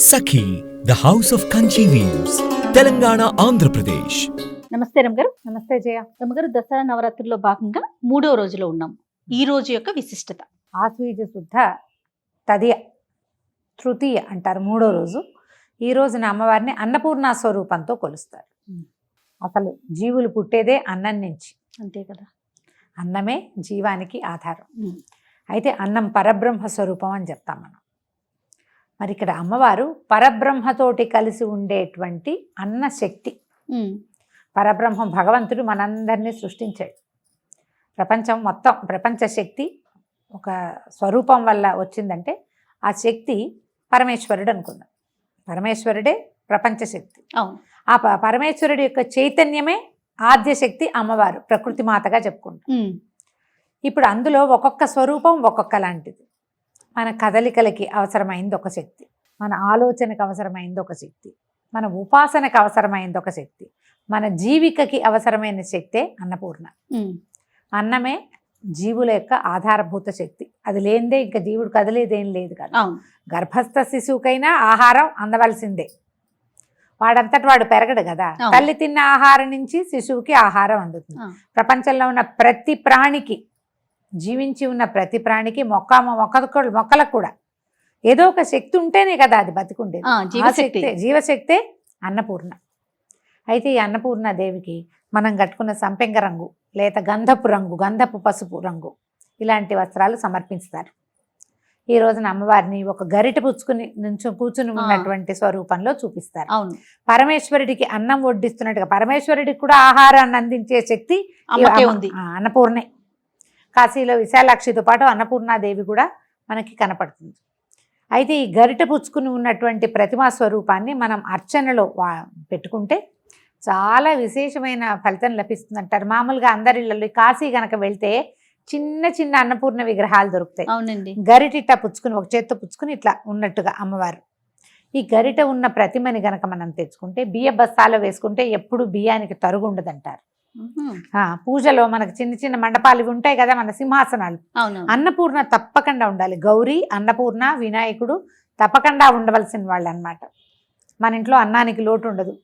Sakhi the house of Kanchi weaves Telangana Andhra Pradesh. నమస్తే రమగారు. నమస్తే జయ. రమగారు, దసరా నవరాత్రుల్లో భాగంగా 3వ రోజులో ఉన్నాం. ఈ రోజు యొక్క విశిష్టత ఆశ్వీజ శుద్ధ తదియ తృతీయ అంటారు, 3వ రోజు. ఈ రోజున అమ్మవారిని అన్నపూర్ణ స్వరూపంతో కొలుస్తారు. అసలు జీవులు పుట్టేదే అన్నం నుంచి, అంతే కదా. అన్నమే జీవానికి ఆధారం. అయితే అన్నం పరబ్రహ్మ స్వరూపం అని చెప్తాం మనం. మరి ఇక్కడ అమ్మవారు పరబ్రహ్మతోటి కలిసి ఉండేటువంటి అన్న శక్తి. పరబ్రహ్మ భగవంతుడు మనందరినీ సృష్టించాడు. ప్రపంచం మొత్తం, ప్రపంచ శక్తి ఒక స్వరూపం వల్ల వచ్చిందంటే ఆ శక్తి పరమేశ్వరుడు అనుకుందాం. పరమేశ్వరుడే ప్రపంచ శక్తి. ఆ పరమేశ్వరుడి యొక్క చైతన్యమే ఆద్యశక్తి అమ్మవారు, ప్రకృతి మాతగా చెప్పుకుంటాం. ఇప్పుడు అందులో ఒక్కొక్క స్వరూపం ఒక్కొక్క లాంటిది. మన కదలికలకి అవసరమైంది ఒక శక్తి, మన ఆలోచనకు అవసరమైంది ఒక శక్తి, మన ఉపాసనకు అవసరమైంది ఒక శక్తి, మన జీవికకి అవసరమైన శక్తే అన్నపూర్ణ. అన్నమే జీవుల యొక్క ఆధారభూత శక్తి. అది లేనిదే ఇంకా జీవుడు కదిలేదేం లేదు కదా. గర్భస్థ శిశువుకైనా ఆహారం అందవలసిందే, వాడంతటి వాడు పెరగడు కదా. తల్లి తిన్న ఆహారం నుంచి శిశువుకి ఆహారం అందుతుంది. ప్రపంచంలో ఉన్న ప్రతి ప్రాణికి, జీవించి ఉన్న ప్రతి ప్రాణికి, మొక్కలకు కూడా ఏదో ఒక శక్తి ఉంటేనే కదా అది బతికుండేది. జీవశక్తే అన్నపూర్ణ. అయితే ఈ అన్నపూర్ణ దేవికి మనం కట్టుకున్న సంపెంగ రంగు, లేక గంధపు రంగు, గంధపు పసుపు రంగు ఇలాంటి వస్త్రాలు సమర్పిస్తారు. ఈ రోజున అమ్మవారిని ఒక గరిట పుచ్చుకుని కూర్చుని ఉన్నటువంటి స్వరూపంలో చూపిస్తారు. పరమేశ్వరుడికి అన్నం వడ్డిస్తున్నట్టుగా పరమేశ్వరుడికి కూడా ఆహారాన్ని అందించే శక్తి ఉంది, అన్నపూర్ణే. కాశీలో విశాలాక్షితో పాటు అన్నపూర్ణాదేవి కూడా మనకి కనపడుతుంది. అయితే ఈ గరిట పుచ్చుకుని ఉన్నటువంటి ప్రతిమా స్వరూపాన్ని మనం అర్చనలో పెట్టుకుంటే చాలా విశేషమైన ఫలితం లభిస్తుంది అంటారు. మామూలుగా అందరిళ్ళలో కాశీ కనుక వెళ్తే చిన్న చిన్న అన్నపూర్ణ విగ్రహాలు దొరుకుతాయి. అవునండి. గరిట పుచ్చుకుని, ఒక చేత్తో పుచ్చుకుని ఇట్లా ఉన్నట్టుగా అమ్మవారు. ఈ గరిట ఉన్న ప్రతిమని గనక మనం తెచ్చుకుంటే బియ్య బస్తాలో వేసుకుంటే ఎప్పుడు బియ్యానికి తరుగు ఉండదంటారు. పూజలో మనకు చిన్న చిన్న మండపాలు ఇవి ఉంటాయి కదా, మన సింహాసనాలు. అన్నపూర్ణ తప్పకుండా ఉండాలి. గౌరీ, అన్నపూర్ణ, వినాయకుడు తప్పకుండా ఉండవలసిన వాళ్ళు అన్నమాట. మన ఇంట్లో అన్నానికి లోటు ఉండదు.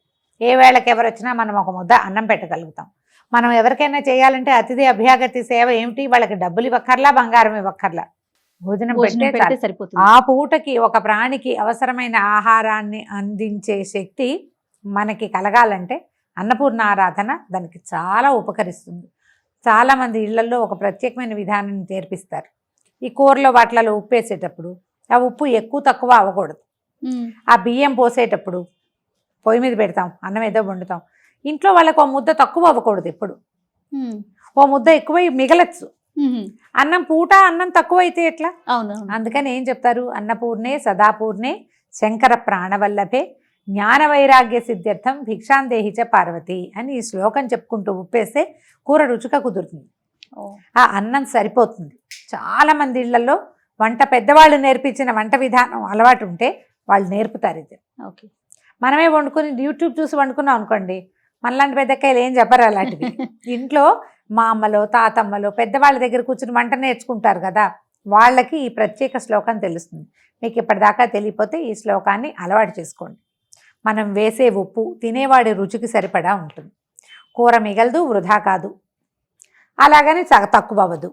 ఏ వేళకి ఎవరు వచ్చినా మనం ఒక ముద్ద అన్నం పెట్టగలుగుతాం. మనం ఎవరికైనా చేయాలంటే అతిథి అభ్యాగతి సేవ ఏమిటి, వాళ్ళకి డబ్బులు ఇవ్వక్కర్లా, బంగారం ఇవ్వక్కర్లా, భోజనం పెడితే సరిపోతుంది. ఆ పూటకి ఒక ప్రాణికి అవసరమైన ఆహారాన్ని అందించే శక్తి మనకి కలగాలంటే అన్నపూర్ణ ఆరాధన దానికి చాలా ఉపకరిస్తుంది. చాలామంది ఇళ్లలో ఒక ప్రత్యేకమైన విధానాన్ని నేర్పిస్తారు. ఈ కూరలో వాటిలలో ఉప్పు వేసేటప్పుడు ఆ ఉప్పు ఎక్కువ తక్కువ అవ్వకూడదు. ఆ బియ్యం పోసేటప్పుడు పొయ్యి మీద పెడతాం, అన్నం ఏదో వండుతాం, ఇంట్లో వాళ్ళకు ఓ ముద్ద తక్కువ అవ్వకూడదు. ఎప్పుడు ఓ ముద్ద ఎక్కువై మిగలచ్చు. అన్నం అన్నం తక్కువ అయితే ఎట్లా? అందుకని ఏం చెప్తారు, అన్నపూర్ణే సదాపూర్ణే శంకర ప్రాణవల్లభే జ్ఞాన వైరాగ్య సిద్ధ్యర్థం భిక్షాందేహిచ పార్వతి అని ఈ శ్లోకం చెప్పుకుంటూ ఉప్పేస్తే కూర రుచిగా కుదురుతుంది. ఆ అన్నం సరిపోతుంది. చాలా మంది ఇళ్లలో వంట పెద్దవాళ్ళు నేర్పించిన వంట విధానం అలవాటు ఉంటే వాళ్ళు నేర్పుతారు ఇది. మనమే వండుకొని యూట్యూబ్ చూసి వండుకున్నాం అనుకోండి, మనలాంటి పెద్దకాయలు ఏం చెప్పరు అలాంటివి. ఇంట్లో మా అమ్మలో, తాతమ్మలో పెద్దవాళ్ళ దగ్గర కూర్చుని వంట నేర్చుకుంటారు కదా, వాళ్ళకి ఈ ప్రత్యేక శ్లోకం తెలుస్తుంది. మీకు ఇప్పటిదాకా తెలియపోతే ఈ శ్లోకాన్ని అలవాటు చేసుకోండి. మనం వేసే ఉప్పు తినేవాడి రుచికి సరిపడా ఉంటుంది. కూర మిగలదు, వృధా కాదు, అలాగని తక్కువ అవ్వదు.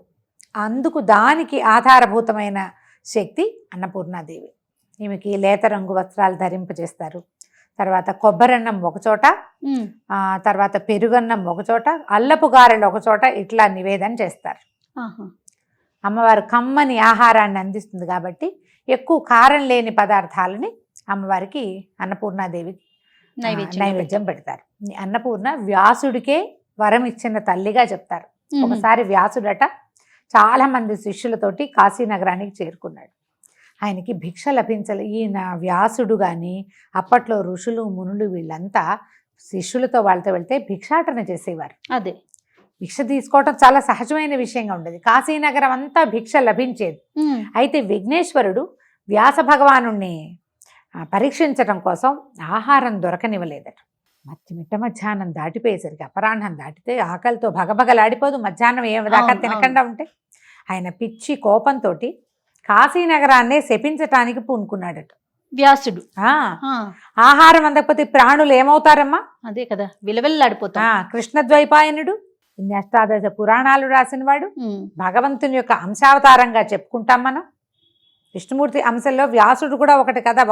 అందుకు దానికి ఆధారభూతమైన శక్తి అన్నపూర్ణాదేవి. ఈమెకి లేత రంగు వస్త్రాలు ధరింపజేస్తారు. తర్వాత కొబ్బరన్నం ఒకచోట, తర్వాత పెరుగన్నం ఒకచోట, అల్లపు గారెలు ఒకచోట ఇట్లా నివేదన చేస్తారు. అమ్మవారు కమ్మని ఆహారాన్ని అందిస్తుంది కాబట్టి ఎక్కువ కారం లేని పదార్థాలని అమ్మవారికి అన్నపూర్ణాదేవి నైవేద్యం పెడతారు. అన్నపూర్ణ వ్యాసుడికే వరం ఇచ్చిన తల్లిగా చెప్తారు. ఒకసారి వ్యాసుడట చాలా మంది శిష్యులతోటి కాశీనగరానికి చేరుకున్నాడు. ఆయనకి భిక్ష లభించలే. ఈయన వ్యాసుడు కానీ అప్పట్లో ఋషులు మునులు వీళ్ళంతా శిష్యులతో వాళ్ళతో వెళ్తే భిక్షాటన చేసేవారు. అదే భిక్ష తీసుకోవటం చాలా సహజమైన విషయంగా ఉండేది. కాశీనగరం అంతా భిక్ష లభించేది. అయితే విఘ్నేశ్వరుడు వ్యాస భగవాను పరీక్షించడం కోసం ఆహారం దొరకనివ్వలేదట. మిట్ట మధ్యాహ్నం దాటిపోయేసరికి, అపరాహ్నం దాటితే ఆకలితో భగభగలాడిపోదు. మధ్యాహ్నం ఏదాకా తినకుండా ఉంటే ఆయన పిచ్చి కోపంతో కాశీనగరాన్నే శపించటానికి పూనుకున్నాడట. వ్యాసుడు. ఆ, ఆ, ఆహారం అందకపోతే ప్రాణులు ఏమవుతారమ్మా? అదే కదా విలవెల్లాడిపోతాం. కృష్ణద్వైపాయనుడు ఇన్ని అష్టాదశ పురాణాలు రాసినవాడు, ఉమ్, భగవంతుని యొక్క అంశావతారంగా చెప్పుకుంటాం మనం. విష్ణుమూర్తి అంశంలో వ్యాసుడు కూడా ఒకటి కదా,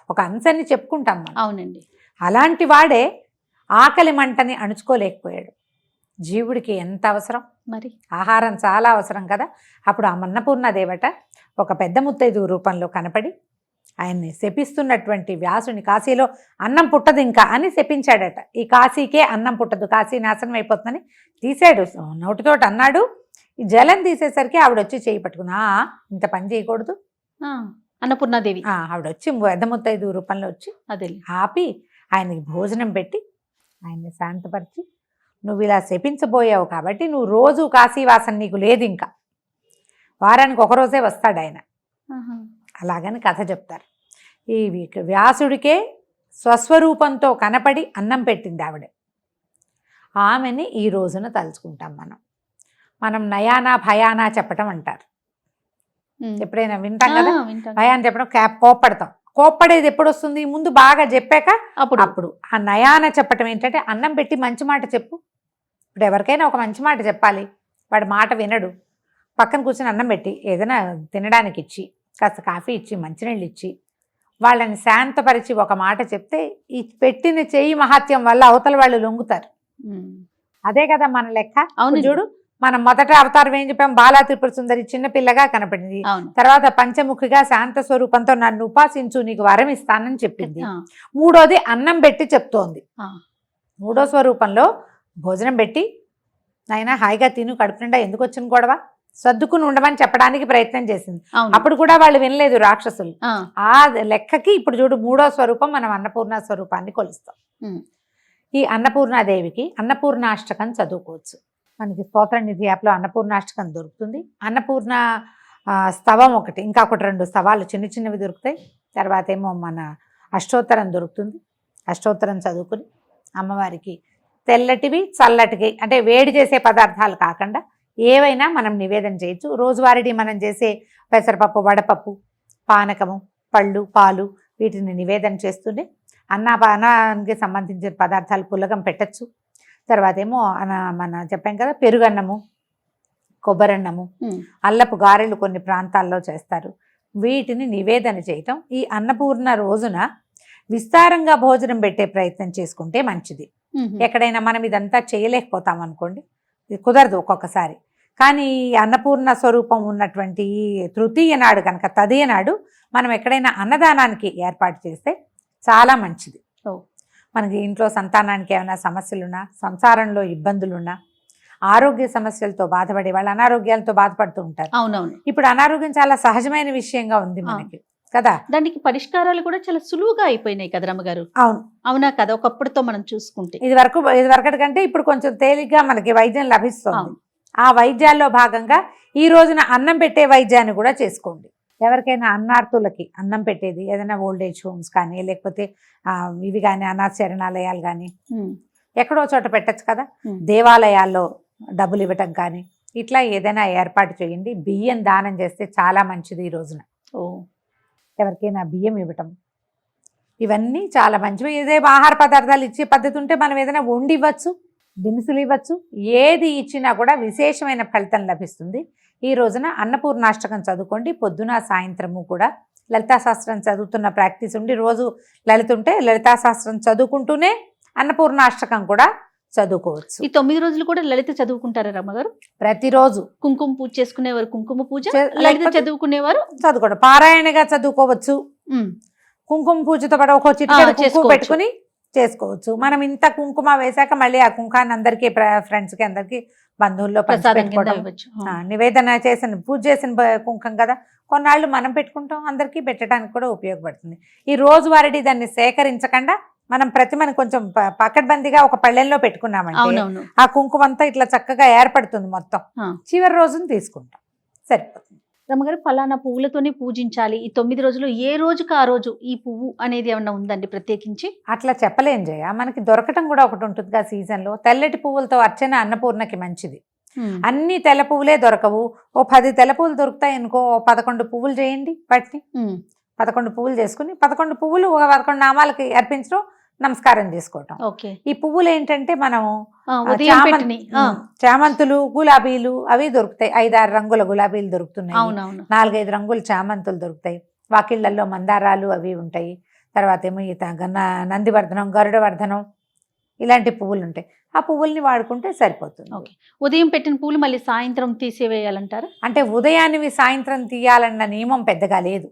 ఒక అంశాన్ని చెప్పుకుంటాం మనం. అవునండి. అలాంటి వాడే ఆకలి మంటని అణుచుకోలేకపోయాడు. జీవుడికి ఎంత అవసరం, మరి ఆహారం చాలా అవసరం కదా. అప్పుడు ఆ అన్నపూర్ణదేవట ఒక పెద్ద ముత్తైదు రూపంలో కనపడి ఆయన్ని శపిస్తున్నటువంటి వ్యాసుని, కాశీలో అన్నం పుట్టదు ఇంకా అని శపించాడట. ఈ కాశీకే అన్నం పుట్టదు, కాశీ నాశనం అయిపోతుందని తీసాడు, నోటితోటి అన్నాడు. ఈ జలం తీసేసరికి ఆవిడ వచ్చి చేయి పట్టుకున్నా, ఇంత పని చేయకూడదు. ఆ, అన్నపూర్ణాదేవి. ఆవిడ వచ్చి పెద్ద ముత్తైదు రూపంలో వచ్చి అదే ఆపి ఆయనకి భోజనం పెట్టి ఆయన్ని శాంతపరిచి, నువ్వు ఇలా శపించబోయావు కాబట్టి నువ్వు రోజు కాశీవాసం నీకు లేదు, ఇంకా వారానికి ఒకరోజే వస్తాడు ఆయన. అలాగని కథ చెప్తారు. ఈ వ్యాసుడికే స్వస్వరూపంతో కనపడి అన్నం పెట్టింది ఆవిడ. ఆమెని ఈ రోజున తలుచుకుంటాం మనం నయానా భయానా చెప్పటం అంటారు. ఎప్పుడైనా వింటాం కదా, భయాన్ని చెప్పడం, కోప్పడతాం. కోప్పడేది ఎప్పుడు వస్తుంది? ముందు బాగా చెప్పాక అప్పుడు ఆ నయాన చెప్పటం ఏంటంటే, అన్నం పెట్టి మంచి మాట చెప్పు. ఇప్పుడు ఎవరికైనా ఒక మంచి మాట చెప్పాలి, వాడి మాట వినడు. పక్కన కూర్చొని అన్నం పెట్టి ఏదైనా తినడానికి ఇచ్చి, కాస్త కాఫీ ఇచ్చి, మంచినీళ్ళు ఇచ్చి, వాళ్ళని శాంతపరిచి ఒక మాట చెప్తే ఈ పెట్టిన చెయ్యి మహాత్యం వల్ల అవతల వాళ్ళు లొంగుతారు. అదే కదా మన లెక్క. అవును చూడు, మనం మొదట అవతారం ఏం చెప్పాం? బాలా త్రిపుర సుందరి చిన్నపిల్లగా కనపడింది. తర్వాత పంచముఖిగా శాంత స్వరూపంతో నన్ను ఉపాసించు, నీకు వరం ఇస్తానని చెప్పింది. మూడోది అన్నం పెట్టి చెప్తోంది. మూడో స్వరూపంలో భోజనం పెట్టి, నాయనా హాయిగా తిను, కడుపు నిండా ఎందుకు వచ్చిన గొడవ, సర్దుకుని ఉండమని చెప్పడానికి ప్రయత్నం చేసింది. అప్పుడు కూడా వాళ్ళు వినలేదు రాక్షసులు. ఆ లెక్కకి ఇప్పుడు చూడు, మూడో స్వరూపం మనం అన్నపూర్ణ స్వరూపాన్ని కొలుస్తాం. ఈ అన్నపూర్ణాదేవికి అన్నపూర్ణాష్టకం చదువుకోవచ్చు. మనకి స్తోత్ర నిధి యాప్లో అన్నపూర్ణాష్టకం దొరుకుతుంది. అన్నపూర్ణ స్తవం ఒకటి, ఇంకా ఒకటి 2 స్తవాలు చిన్న చిన్నవి దొరుకుతాయి. తర్వాత ఏమో మన అష్టోత్తరం దొరుకుతుంది. అష్టోత్తరం చదువుకుని అమ్మవారికి తెల్లటివి చల్లటివి, అంటే వేడి చేసే పదార్థాలు కాకుండా ఏవైనా మనం నివేదన చేయొచ్చు. రోజువారీ మనం చేసే పెసరపప్పు, వడపప్పు, పానకము, పళ్ళు, పాలు వీటిని నివేదన చేస్తుండే అన్నానికి సంబంధించిన పదార్థాలు పులగం పెట్టచ్చు. తర్వాత ఏమో మన చెప్పాం కదా, పెరుగన్నము, కొబ్బరన్నము, అల్లపు గారెలు కొన్ని ప్రాంతాల్లో చేస్తారు. వీటిని నివేదన చేయటం ఈ అన్నపూర్ణ రోజున విస్తారంగా భోజనం పెట్టే ప్రయత్నం చేసుకుంటే మంచిది. ఎక్కడైనా మనం ఇదంతా చేయలేకపోతాం అనుకోండి, ఇది కుదరదు ఒక్కొక్కసారి. కానీ అన్నపూర్ణ స్వరూపం ఉన్నటువంటి ఈ తృతీయ నాడు కనుక, తదియ నాడు మనం ఎక్కడైనా అన్నదానానికి ఏర్పాటు చేస్తే చాలా మంచిది. మనకి ఇంట్లో సంతానానికి ఏమైనా సమస్యలున్నా, సంసారంలో ఇబ్బందులున్నా, ఆరోగ్య సమస్యలతో బాధపడే వాళ్ళు అనారోగ్యాలతో బాధపడుతూ ఉంటారు. అవునవును. ఇప్పుడు అనారోగ్యం చాలా సహజమైన విషయంగా ఉంది మనకి కదా. దానికి పరిష్కారాలు కూడా చాలా సులువుగా అయిపోయినాయి కదా రమ్మగారు. అవును, అవునా కదా. ఒకప్పుడుతో మనం చూసుకుంటే ఇదివరకటి కంటే ఇప్పుడు కొంచెం తేలిగ్గా మనకి వైద్యం లభిస్తుంది. ఆ వైద్యాల్లో భాగంగా ఈ రోజున అన్నం పెట్టే వైద్యాన్ని కూడా చేసుకోండి. ఎవరికైనా అన్నార్థులకి అన్నం పెట్టేది, ఏదైనా ఓల్డేజ్ హోమ్స్ కానీ, లేకపోతే ఇవి కానీ అనాథ శరణాలయాలు కానీ ఎక్కడో చోట పెట్టచ్చు కదా. దేవాలయాల్లో డబ్బులు ఇవ్వటం కానీ, ఇట్లా ఏదైనా ఏర్పాటు చేయండి. బియ్యం దానం చేస్తే చాలా మంచిది ఈ రోజున. ఎవరికైనా బియ్యం ఇవ్వటం, ఇవన్నీ చాలా మంచివి. ఏదైనా ఆహార పదార్థాలు ఇచ్చే పద్ధతి ఉంటే మనం ఏదైనా వండి ఇవ్వచ్చు, దినుసులు ఇవ్వచ్చు. ఏది ఇచ్చినా కూడా విశేషమైన ఫలితం లభిస్తుంది. ఈ రోజున అన్నపూర్ణాష్టకం చదువుకోండి. పొద్దున సాయంత్రము కూడా లలితా శాస్త్రం చదువుతున్న ప్రాక్టీస్ ఉండి, రోజు లలితుంటే లలితా శాస్త్రం చదువుకుంటూనే అన్నపూర్ణాష్టకం కూడా చదువుకోవచ్చు. ఈ 9 రోజులు కూడా లలిత చదువుకుంటారా రమ్మగారు? ప్రతిరోజు కుంకుమ పూజ చేసుకునేవారు కుంకుమ పూజ, లలిత చదువుకునేవారు చదువుకోవడం, పారాయణగా చదువుకోవచ్చు. కుంకుమ పూజతో పాటు ఒక చిటికెడు కుంకుమ పెట్టుకుని చేసుకోవచ్చు. మనం ఇంత కుంకుమ వేశాక మళ్ళీ ఆ కుంకాన్ని అందరికీ, ఫ్రెండ్స్కి, అందరికి, బంధువుల్లో పంచిపెట్టుకోవడం. నివేదన చేసిన పూజ చేసిన కుంకం కదా, కొన్నాళ్ళు మనం పెట్టుకుంటాం, అందరికీ పెట్టడానికి కూడా ఉపయోగపడుతుంది. ఈ రోజువారీ దాన్ని సేకరించకుండా మనం ప్రతిమని కొంచెం పకడ్బందీగా ఒక పళ్ళెంలో పెట్టుకున్నామంటే ఆ కుంకుమ అంతా ఇట్లా చక్కగా ఏర్పడుతుంది. మొత్తం చివరి రోజున తీసుకుంటాం, సరిపోతుంది. రమ్మగారు, ఫలానా పువ్వులతోనే పూజించాలి ఈ 9 రోజులు, ఏ రోజుకి ఆ రోజు ఈ పువ్వు అనేది ఏమన్నా ఉందండి ప్రత్యేకించి? అట్లా చెప్పలేం జయ. మనకి దొరకటం కూడా ఒకటి ఉంటుంది ఆ సీజన్లో. తెల్లటి పువ్వులతో అర్చన అన్నపూర్ణకి మంచిది. అన్ని తెల్ల పువ్వులే దొరకవు. ఓ 10 తెల్ల పువ్వులు దొరుకుతాయి అనుకో, 11 పువ్వులు చేయండి. వాటిని 11 పువ్వులు చేసుకుని 11 పువ్వులు ఒక 11 నామాలకి అర్పించడం, నమస్కారం చేసుకోవటం. ఓకే. ఈ పువ్వులు ఏంటంటే మనం ఉదయం పెట్టినవి. చామంతులు, గులాబీలు అవి దొరుకుతాయి. 5-6 రంగుల గులాబీలు దొరుకుతున్నాయి, అవునవును. 4-5 రంగుల చామంతులు దొరుకుతాయి. వాకిళ్లలో మందారాలు అవి ఉంటాయి. తర్వాత ఏమో ఈ నందివర్ధనం, గరుడవర్ధనం ఇలాంటి పువ్వులు ఉంటాయి. ఆ పువ్వుల్ని వాడుకుంటే సరిపోతుంది. ఓకే. ఉదయం పెట్టిన పూలు మళ్ళీ సాయంత్రం తీసేవేయాలంటారా? అంటే ఉదయాన్నివి సాయంత్రం తీయాలన్న నియమం పెద్దగా లేదు.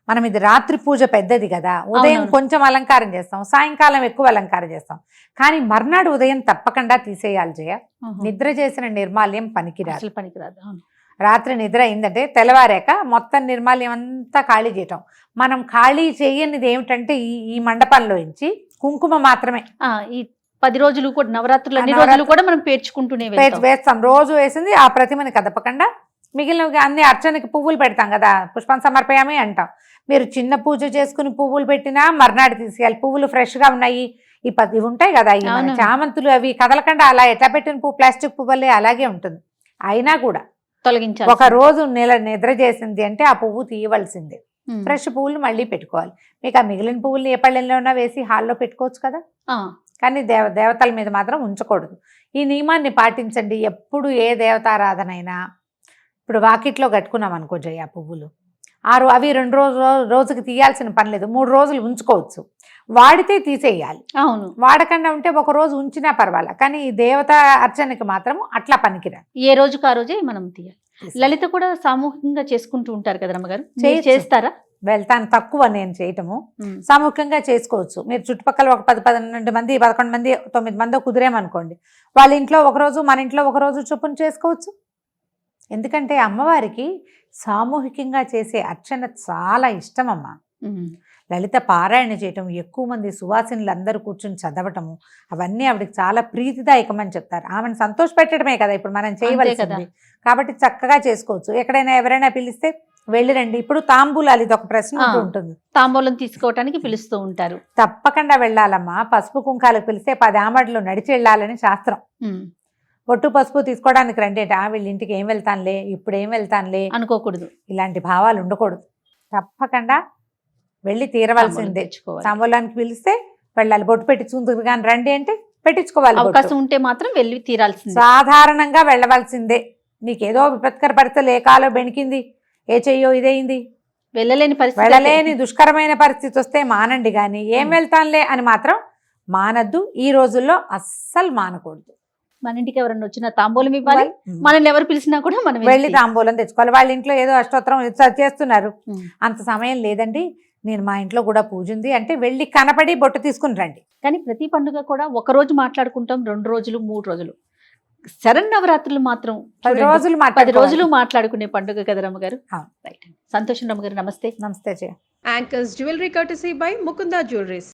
మనం ఇది రాత్రి పూజ పెద్దది కదా, ఉదయం అవునవును. కొంచెం అలంకారం చేస్తాం, సాయంకాలం ఎక్కువ అలంకారం చేస్తాం. కానీ మర్నాడు ఉదయం తప్పకుండా తీసేయాలి జయ. నిద్ర చేసిన నిర్మాల్యం పనికిరాదు. అసలు పనికిరాదు. అవును. రాత్రి నిద్ర అయిందంటే తెల్లవారాక మొత్తం నిర్మాల్యం అంతా ఖాళీ చేయటం. మనం ఖాళీ చేయనిది ఏమిటంటే ఈ మండపంలో నుంచి కుంకుమ మాత్రమే. ఈ 10 రోజులు కూడా, నవరాత్రులు అన్ని రోజులు కూడా మనం పేర్చుకుంటూనే వేస్తాం. రోజు వేసింది ఆ ప్రతిమని కదపకుండా మిగిలిన అన్ని అర్చనకి పువ్వులు పెడతాం కదా, పుష్పం సమర్పయామి అంటాం. మీరు చిన్న పూజ చేసుకుని పువ్వులు పెట్టినా మర్నాడు తీసేయాలి. పువ్వులు ఫ్రెష్గా ఉన్నాయి, ఇవి ఉంటాయి కదా, ఈ మన చామంతులు అవి కదలకుండా అలా ఎట్లా పెట్టిన పువ్వు ప్లాస్టిక్ పువ్వులే అలాగే ఉంటుంది. అయినా కూడా తొలగించాలి. ఒక రోజు నిద్ర చేసింది అంటే ఆ పువ్వు తీయవలసిందే. ఫ్రెష్ పువ్వులు మళ్ళీ పెట్టుకోవాలి. మీకు ఆ మిగిలిన పువ్వులు ఏ పళ్ళెంలోనా వేసి హాల్లో పెట్టుకోవచ్చు కదా, కానీ దేవతల మీద మాత్రం ఉంచకూడదు. ఈ నియమాన్ని పాటించండి. ఎప్పుడు ఏ దేవతారాధన అయినా, ఇప్పుడు వాకిట్లో కట్టుకున్నాం అనుకో జయ, పువ్వులు అవి 2 రోజుకి తీయాల్సిన పని లేదు, 3 రోజులు ఉంచుకోవచ్చు. వాడితే తీసేయాలి. అవును. వాడకుండా ఉంటే ఒక రోజు ఉంచినా పర్వాలా, కానీ ఈ దేవత అర్చనకి మాత్రం అట్లా పనికిరా. ఏ రోజుకు ఆ రోజే మనం తీయాలి. లలిత కూడా సామూహికంగా చేసుకుంటూ ఉంటారు కదా రమ్మగారు, చేస్తారా? వెళ్తాను, తక్కువ నేను చేయటము. సామూహికంగా చేసుకోవచ్చు. మీరు చుట్టుపక్కల ఒక 10-12 మంది, 11 మంది, 9 మందో కుదిరేమనుకోండి, వాళ్ళ ఇంట్లో ఒకరోజు, మన ఇంట్లో ఒకరోజు చొప్పున చేసుకోవచ్చు. ఎందుకంటే అమ్మవారికి సామూహికంగా చేసే అర్చన చాలా ఇష్టమమ్మా. లలిత పారాయణ చేయటం, ఎక్కువ మంది సువాసినులు అందరూ కూర్చొని చదవటము, అవన్నీ ఆవిడకి చాలా ప్రీతిదాయకమని చెప్తారు. ఆమెను సంతోష పెట్టడమే కదా ఇప్పుడు మనం చేయవలసింది. కాబట్టి చక్కగా చేసుకోవచ్చు. ఎక్కడైనా ఎవరైనా పిలిస్తే వెళ్ళిరండి. ఇప్పుడు తాంబూలాలు, ఇది ఒక ప్రశ్న ఉంటుంది, తాంబూలం తీసుకోవటానికి పిలుస్తూ ఉంటారు. తప్పకుండా వెళ్ళాలమ్మా. పసుపు కుంకాలకు పిలిస్తే 10 ఆమడలు నడిచి వెళ్ళాలని శాస్త్రం. బొట్టు పసుపు తీసుకోవడానికి రండి అంటే వీళ్ళ ఇంటికి ఏం వెళ్తానులే, ఇప్పుడు ఏం వెళ్తానులే అనుకోకూడదు. ఇలాంటి భావాలు ఉండకూడదు. తప్పకుండా వెళ్ళి తీరవలసిందే. తాంబూలానికి పిలిస్తే వెళ్ళాలి. బొట్టు పెట్టి చూందుకు కానీ రండి అంటే పెట్టించుకోవాలి. అవకాశం ఉంటే మాత్రం వెళ్ళి తీరాల్సిందే. సాధారణంగా వెళ్ళవలసిందే. నీకేదో విపత్కర పరిస్థితులు, ఏ కాలో బెణికింది, ఏ చెయ్యో ఇదైంది, వెళ్ళలేని దుష్కరమైన పరిస్థితి వస్తే మానండి, కానీ ఏం వెళ్తానులే అని మాత్రం మానద్దు. ఈ రోజుల్లో అస్సలు మానకూడదు. మన ఇంటికి ఎవరన్నా వచ్చినా తాంబూలం ఇవ్వాలి, మనల్ని ఎవరు పిలిచినా కూడా మనం వెళ్ళి తాంబూలం తెచ్చుకోవాలి. వాళ్ళ ఇంట్లో ఏదో అష్టోత్తరం చేస్తున్నారు, అంత సమయం లేదండి, నేను మా ఇంట్లో కూడా పూజ ఉంది అంటే వెళ్ళి కనపడి బొట్టు తీసుకుని రండి. కానీ ప్రతి పండుగ కూడా ఒక రోజు మాట్లాడుకుంటాం, 2 రోజులు 3 రోజులు. శరన్నవరాత్రులు మాత్రం 10 రోజులు మాట్లాడుకునే పండుగ కదా రమ్మగారు. సంతోషం రమ్మగారు, నమస్తే. నమస్తే జయ. Anchors Jewelry courtesy by Mukunda Jewelries.